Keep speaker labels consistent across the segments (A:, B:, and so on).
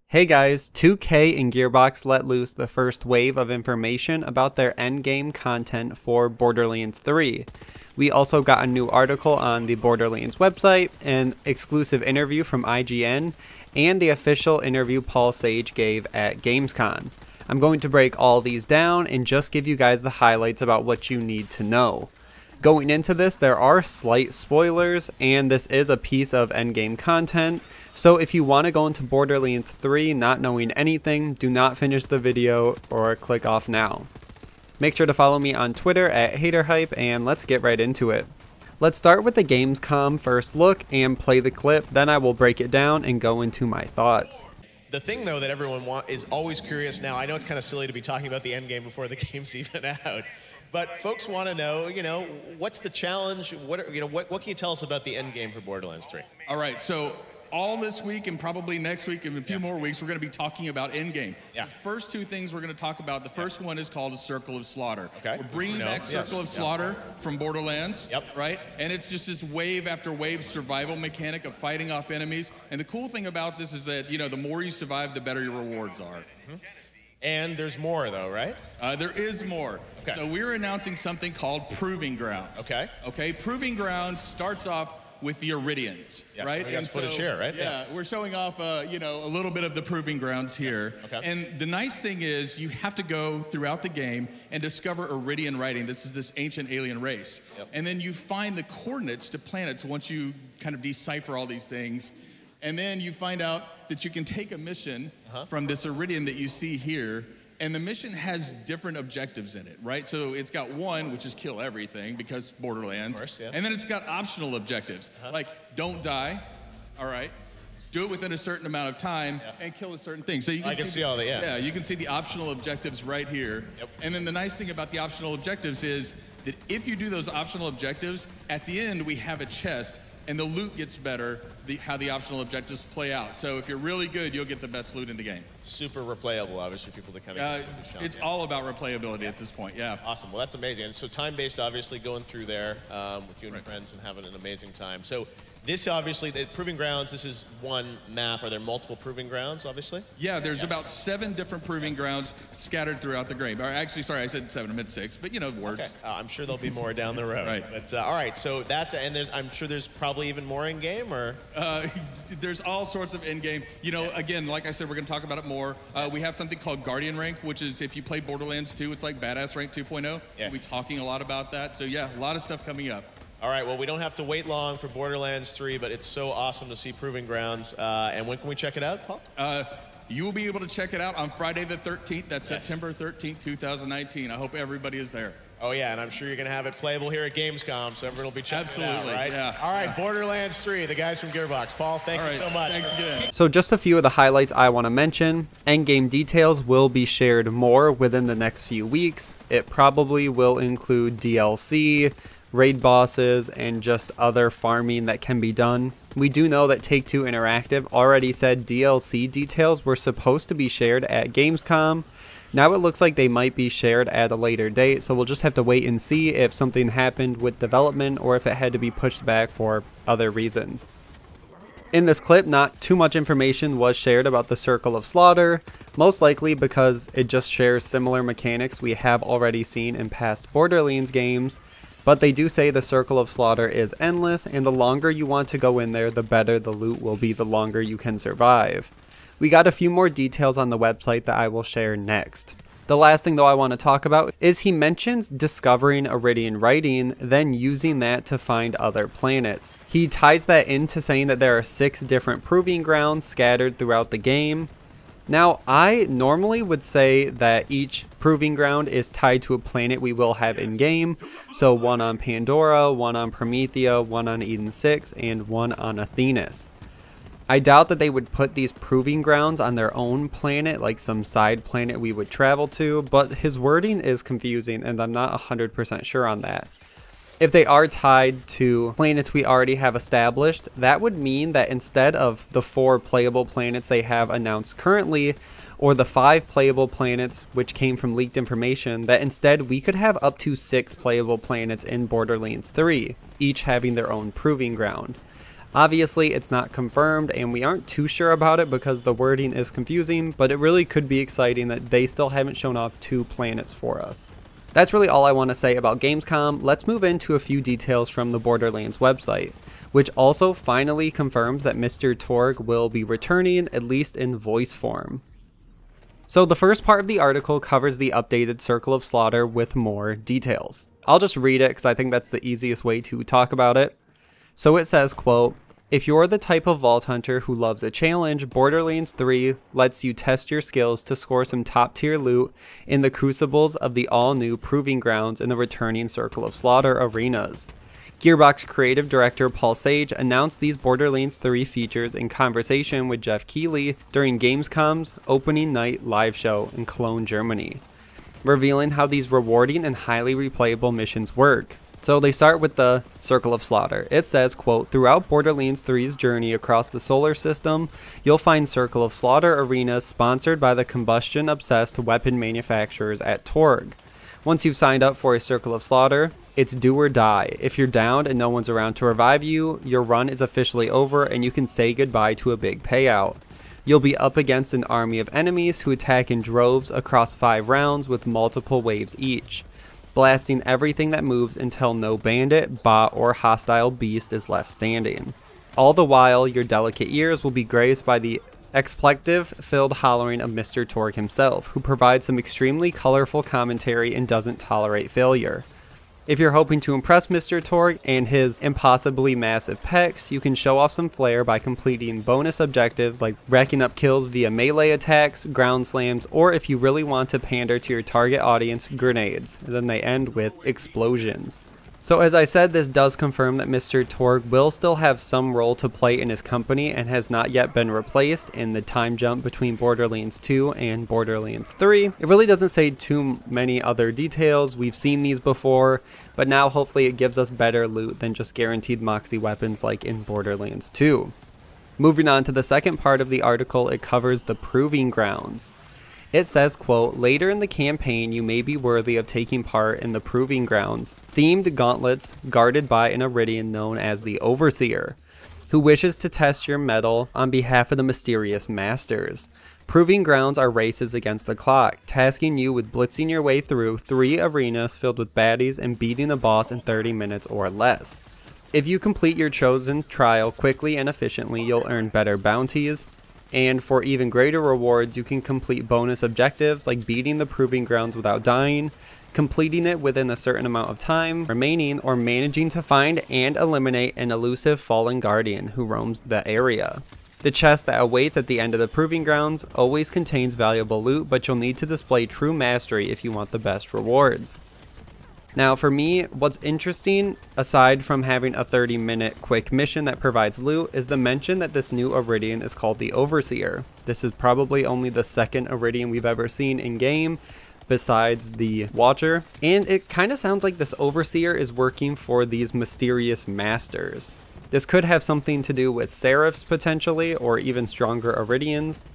A: Hey guys, 2K and Gearbox let loose the first wave of information about their endgame content for Borderlands 3. We also got a new article on the Borderlands website, an exclusive interview from IGN, and the official interview Paul Sage gave at Gamescom. I'm going to break all these down and just give you guys the highlights about what you need to know. Going into this, there are slight spoilers, and this is a piece of endgame content, so if you want to go into Borderlands 3 not knowing anything, do not finish the video or click off now. Make sure to follow me on Twitter at HayderHype, and let's get right into it. Let's start with the Gamescom first look and play the clip, then I will break it down and go into my thoughts.
B: The thing, though, that everyone is always curious now, I know it's kind of silly to be talking about the endgame before the game's even out, but folks want to know, what's the challenge? What can you tell us about the endgame for Borderlands 3?
C: All right, so all this week and probably next week and a few more weeks, we're going to be talking about endgame.
B: Yeah.
C: The first two things we're going to talk about, the first one is called a Circle of Slaughter.
B: Okay.
C: We're bringing back Circle of Slaughter from Borderlands, right? And it's just this wave after wave survival mechanic of fighting off enemies. And the cool thing about this is that, the more you survive, the better your rewards are.
B: And there's more, though, right?
C: There is more.
B: Okay.
C: So we're announcing something called Proving Grounds.
B: Okay.
C: Okay, Proving Grounds starts off with the Eridians, right?
B: We got footage here, right?
C: Yeah, we're showing off, a little bit of the Proving Grounds here.
B: Yes. Okay.
C: And the nice thing is you have to go throughout the game and discover Eridian writing. This is this ancient alien race.
B: Yep.
C: And then you find the coordinates to planets once you kind of decipher all these things. And then you find out that you can take a mission from this Eridian that you see here, and the mission has different objectives in it, right? So it's got one, which is kill everything, because Borderlands.
B: Of course, yeah.
C: And then it's got optional objectives, like don't die, all right? Do it within a certain amount of time, and kill a certain thing. So you can
B: see all that,
C: Yeah, you can see the optional objectives right here.
B: Yep.
C: And then the nice thing about the optional objectives is that if you do those optional objectives, at the end we have a chest, and the loot gets better, how the optional objectives play out. So if you're really good, you'll get the best loot in the game.
B: Super replayable, obviously, for people to kind of
C: it's all about replayability at this point, yeah.
B: Awesome. Well, that's amazing. And so time-based, obviously, going through there with you and your friends and having an amazing time. So this, obviously, the Proving Grounds, this is one map. Are there multiple Proving Grounds, obviously?
C: Yeah, there's about 7 different Proving Grounds scattered throughout the game. Or actually, sorry, I said 7, I meant 6, but words.
B: Okay. I'm sure there'll be more down the road.
C: Right.
B: But all right, so that's, and I'm sure there's probably even more in game, or?
C: There's all sorts of in-game. Again, like I said, we're going to talk about it more. We have something called Guardian Rank, which is if you play Borderlands 2, it's like Badass Rank 2.0.
B: Yeah.
C: We'll be talking a lot about that. So yeah, a lot of stuff coming up.
B: All right, well, we don't have to wait long for Borderlands 3, but it's so awesome to see Proving Grounds. And when can we check it out, Paul?
C: You will be able to check it out on Friday the 13th. That's September 13th, 2019. I hope everybody is there.
B: Oh, yeah, and I'm sure you're going to have it playable here at Gamescom, so everyone will be checking it out, right?
C: Yeah.
B: All right, Borderlands 3, the guys from Gearbox. Paul, thank you so much.
C: Thanks again.
A: So just a few of the highlights I want to mention. Endgame details will be shared more within the next few weeks. It probably will include DLC, raid bosses, and just other farming that can be done. We do know that Take-Two Interactive already said DLC details were supposed to be shared at Gamescom. Now it looks like they might be shared at a later date, so we'll just have to wait and see if something happened with development or if it had to be pushed back for other reasons. In this clip, not too much information was shared about the Circle of Slaughter, most likely because it just shares similar mechanics we have already seen in past Borderlands games. But they do say the Circle of Slaughter is endless, and the longer you want to go in there, the better the loot will be, the longer you can survive. We got a few more details on the website that I will share next. The last thing though I want to talk about is he mentions discovering Eridian writing, then using that to find other planets. He ties that into saying that there are 6 different Proving Grounds scattered throughout the game. Now, I normally would say that each Proving Ground is tied to a planet we will have in-game, so one on Pandora, one on Promethea, one on Eden 6, and one on Athenas. I doubt that they would put these Proving Grounds on their own planet, like some side planet we would travel to, but his wording is confusing, and I'm not 100% sure on that. If they are tied to planets we already have established, that would mean that instead of the 4 playable planets they have announced currently, or the 5 playable planets which came from leaked information, that instead we could have up to 6 playable planets in Borderlands 3, each having their own Proving Ground. Obviously, it's not confirmed, and we aren't too sure about it because the wording is confusing, but it really could be exciting that they still haven't shown off 2 planets for us. That's really all I want to say about Gamescom. Let's move into a few details from the Borderlands website, which also finally confirms that Mr. Torgue will be returning, at least in voice form. So the first part of the article covers the updated Circle of Slaughter with more details. I'll just read it because I think that's the easiest way to talk about it. So it says, quote, "If you're the type of Vault Hunter who loves a challenge, Borderlands 3 lets you test your skills to score some top-tier loot in the crucibles of the all-new Proving Grounds in the returning Circle of Slaughter arenas." Gearbox creative director Paul Sage announced these Borderlands 3 features in conversation with Jeff Keighley during Gamescom's opening night live show in Cologne, Germany, revealing how these rewarding and highly replayable missions work. So they start with the Circle of Slaughter. It says, quote, "Throughout Borderlands 3's journey across the solar system, you'll find Circle of Slaughter arenas sponsored by the combustion-obsessed weapon manufacturers at Torgue. Once you've signed up for a Circle of Slaughter, it's do or die. If you're downed and no one's around to revive you, your run is officially over and you can say goodbye to a big payout. You'll be up against an army of enemies who attack in droves across 5 rounds with multiple waves each, blasting everything that moves until no bandit, bot, or hostile beast is left standing. All the while, your delicate ears will be graced by the expletive-filled hollering of Mr. Torgue himself, who provides some extremely colorful commentary and doesn't tolerate failure. If you're hoping to impress Mr. Torgue and his impossibly massive pecs, you can show off some flair by completing bonus objectives like racking up kills via melee attacks, ground slams, or if you really want to pander to your target audience, grenades. And then they end with explosions. So as I said, this does confirm that Mr. Torgue will still have some role to play in his company and has not yet been replaced in the time jump between Borderlands 2 and Borderlands 3. It really doesn't say too many other details. We've seen these before, but now hopefully it gives us better loot than just guaranteed Moxie weapons like in Borderlands 2. Moving on to the second part of the article, it covers the Proving Grounds. It says, quote, "Later in the campaign, you may be worthy of taking part in the Proving Grounds, themed gauntlets guarded by an Eridian known as the Overseer, who wishes to test your mettle on behalf of the mysterious masters. Proving Grounds are races against the clock, tasking you with blitzing your way through 3 arenas filled with baddies and beating the boss in 30 minutes or less. If you complete your chosen trial quickly and efficiently, you'll earn better bounties. And for even greater rewards, you can complete bonus objectives like beating the Proving Grounds without dying, completing it within a certain amount of time remaining, or managing to find and eliminate an elusive fallen guardian who roams the area. The chest that awaits at the end of the Proving Grounds always contains valuable loot, but you'll need to display true mastery if you want the best rewards." Now for me, what's interesting, aside from having a 30-minute quick mission that provides loot, is the mention that this new Eridian is called the Overseer. This is probably only the second Eridian we've ever seen in game, besides the Watcher, and it kind of sounds like this Overseer is working for these mysterious masters. This could have something to do with Seraphs potentially, or even stronger Eridians.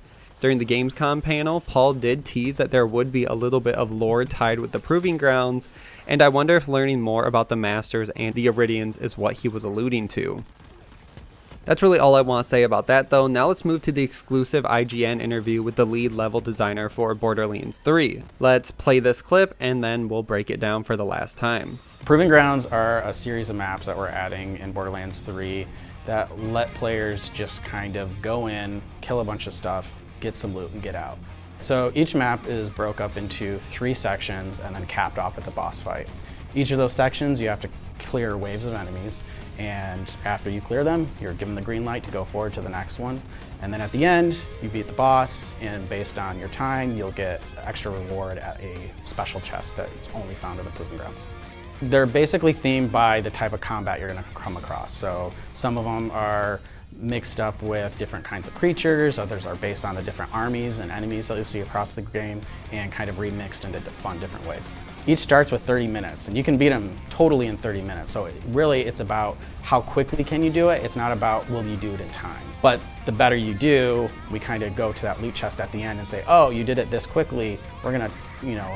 A: During the Gamescom panel, Paul did tease that there would be a little bit of lore tied with the Proving Grounds, and I wonder if learning more about the Masters and the Eridians is what he was alluding to. That's really all I want to say about that though. Now let's move to the exclusive IGN interview with the lead level designer for Borderlands 3. Let's play this clip and then we'll break it down for the last time.
D: Proving Grounds are a series of maps that we're adding in Borderlands 3 that let players just kind of go in, kill a bunch of stuff, get some loot and get out. So each map is broke up into 3 sections and then capped off at the boss fight. Each of those sections you have to clear waves of enemies, and after you clear them, you're given the green light to go forward to the next one. And then at the end, you beat the boss, and based on your time, you'll get extra reward at a special chest that is only found in the Proving Grounds. They're basically themed by the type of combat you're gonna come across. So some of them are mixed up with different kinds of creatures, others are based on the different armies and enemies that you see across the game and kind of remixed into fun different ways. Each starts with 30 minutes and you can beat them totally in 30 minutes. So really it's about how quickly can you do it. It's not about will you do it in time. But the better you do, we kind of go to that loot chest at the end and say, oh, you did it this quickly. We're gonna,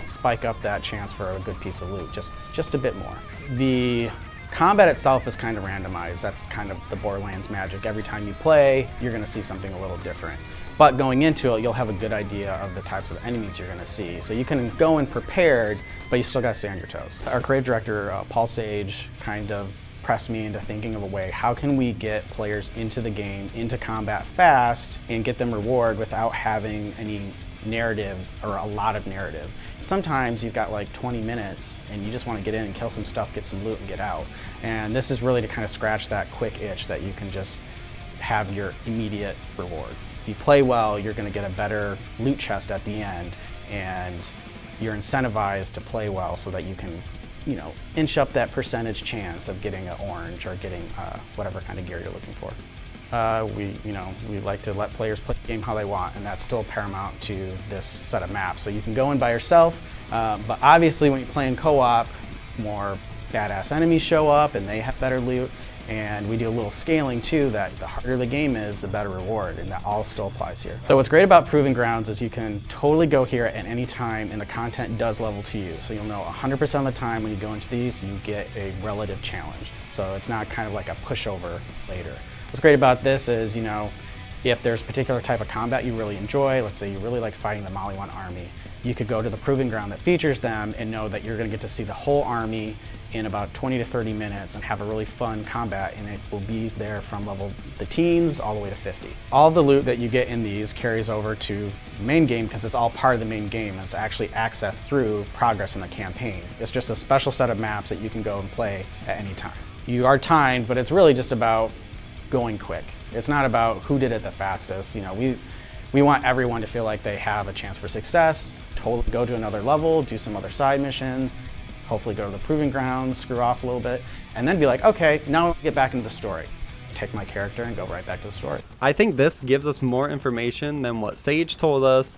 D: spike up that chance for a good piece of loot, just a bit more. The Combat itself is kind of randomized. That's kind of the Borderlands magic. Every time you play, you're going to see something a little different. But going into it, you'll have a good idea of the types of enemies you're going to see. So you can go in prepared, but you still got to stay on your toes. Our creative director, Paul Sage, kind of pressed me into thinking of a way, how can we get players into the game, into combat fast, and get them reward without having any narrative or a lot of narrative. Sometimes you've got like 20 minutes and you just want to get in and kill some stuff, get some loot and get out. And this is really to kind of scratch that quick itch that you can just have your immediate reward. If you play well, you're going to get a better loot chest at the end, and you're incentivized to play well so that you can, you know, inch up that percentage chance of getting an orange or getting whatever kind of gear you're looking for. We like to let players play the game how they want, and that's still paramount to this set of maps. So you can go in by yourself, but obviously when you play in co-op, more badass enemies show up and they have better loot, and we do a little scaling too, that the harder the game is, the better reward, and that all still applies here. So what's great about Proving Grounds is you can totally go here at any time and the content does level to you. So you'll know 100% of the time when you go into these, you get a relative challenge. So it's not kind of like a pushover later. What's great about this is, you know, if there's a particular type of combat you really enjoy, let's say you really like fighting the Maliwan army, you could go to the Proving Ground that features them and know that you're going to get to see the whole army in about 20 to 30 minutes and have a really fun combat, and it will be there from the teens all the way to 50. All the loot that you get in these carries over to the main game because it's all part of the main game, and it's actually accessed through progress in the campaign. It's just a special set of maps that you can go and play at any time. You are timed, but it's really just about going quick. It's not about who did it the fastest. You know, we want everyone to feel like they have a chance for success, totally go to another level, do some other side missions, hopefully go to the Proving Grounds, screw off a little bit, and then be like, okay, now I'll get back into the story. Take my character and go right back to the story.
A: I think this gives us more information than what Sage told us.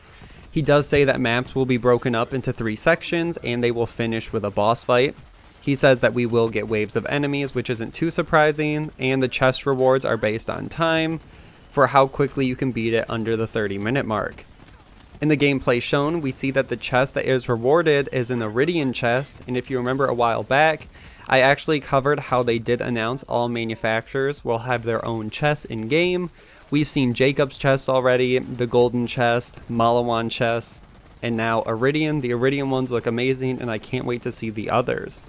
A: He does say that maps will be broken up into 3 sections and they will finish with a boss fight. He says that we will get waves of enemies, which isn't too surprising, and the chest rewards are based on time for how quickly you can beat it under the 30-minute mark. In the gameplay shown, we see that the chest that is rewarded is an Eridian chest, and if you remember a while back, I actually covered how they did announce all manufacturers will have their own chests in-game. We've seen Jacob's chest already, the Golden chest, Maliwan chests, and now Eridian. The Eridian ones look amazing, and I can't wait to see the others.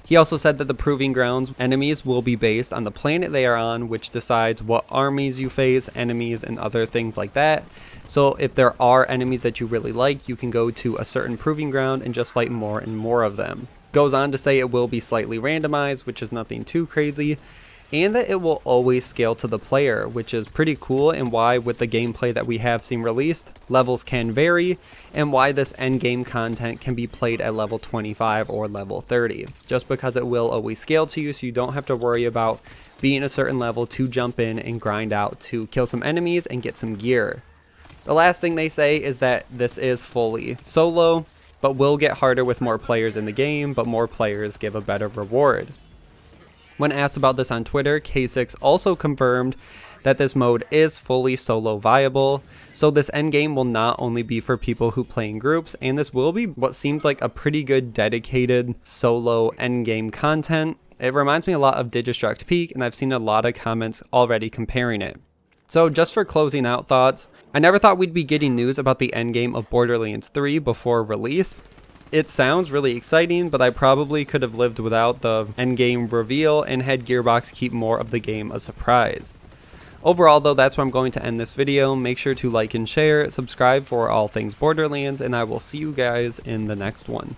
A: He also said that the Proving Grounds enemies will be based on the planet they are on, which decides what armies you face, enemies, and other things like that. So if there are enemies that you really like, you can go to a certain Proving Ground and just fight more and more of them. Goes on to say it will be slightly randomized, which is nothing too crazy, and that it will always scale to the player, which is pretty cool, and why with the gameplay that we have seen released, levels can vary, and why this endgame content can be played at level 25 or level 30, just because it will always scale to you, so you don't have to worry about being a certain level to jump in and grind out to kill some enemies and get some gear. The last thing they say is that this is fully solo, but will get harder with more players in the game, but more players give a better reward. When asked about this on Twitter, K6 also confirmed that this mode is fully solo viable, so this endgame will not only be for people who play in groups, and this will be what seems like a pretty good dedicated solo endgame content. It reminds me a lot of Digistruct Peak, and I've seen a lot of comments already comparing it. So just for closing out thoughts, I never thought we'd be getting news about the endgame of Borderlands 3 before release. It sounds really exciting, but I probably could have lived without the endgame reveal and had Gearbox keep more of the game a surprise. Overall though, that's where I'm going to end this video. Make sure to like and share, subscribe for all things Borderlands, and I will see you guys in the next one.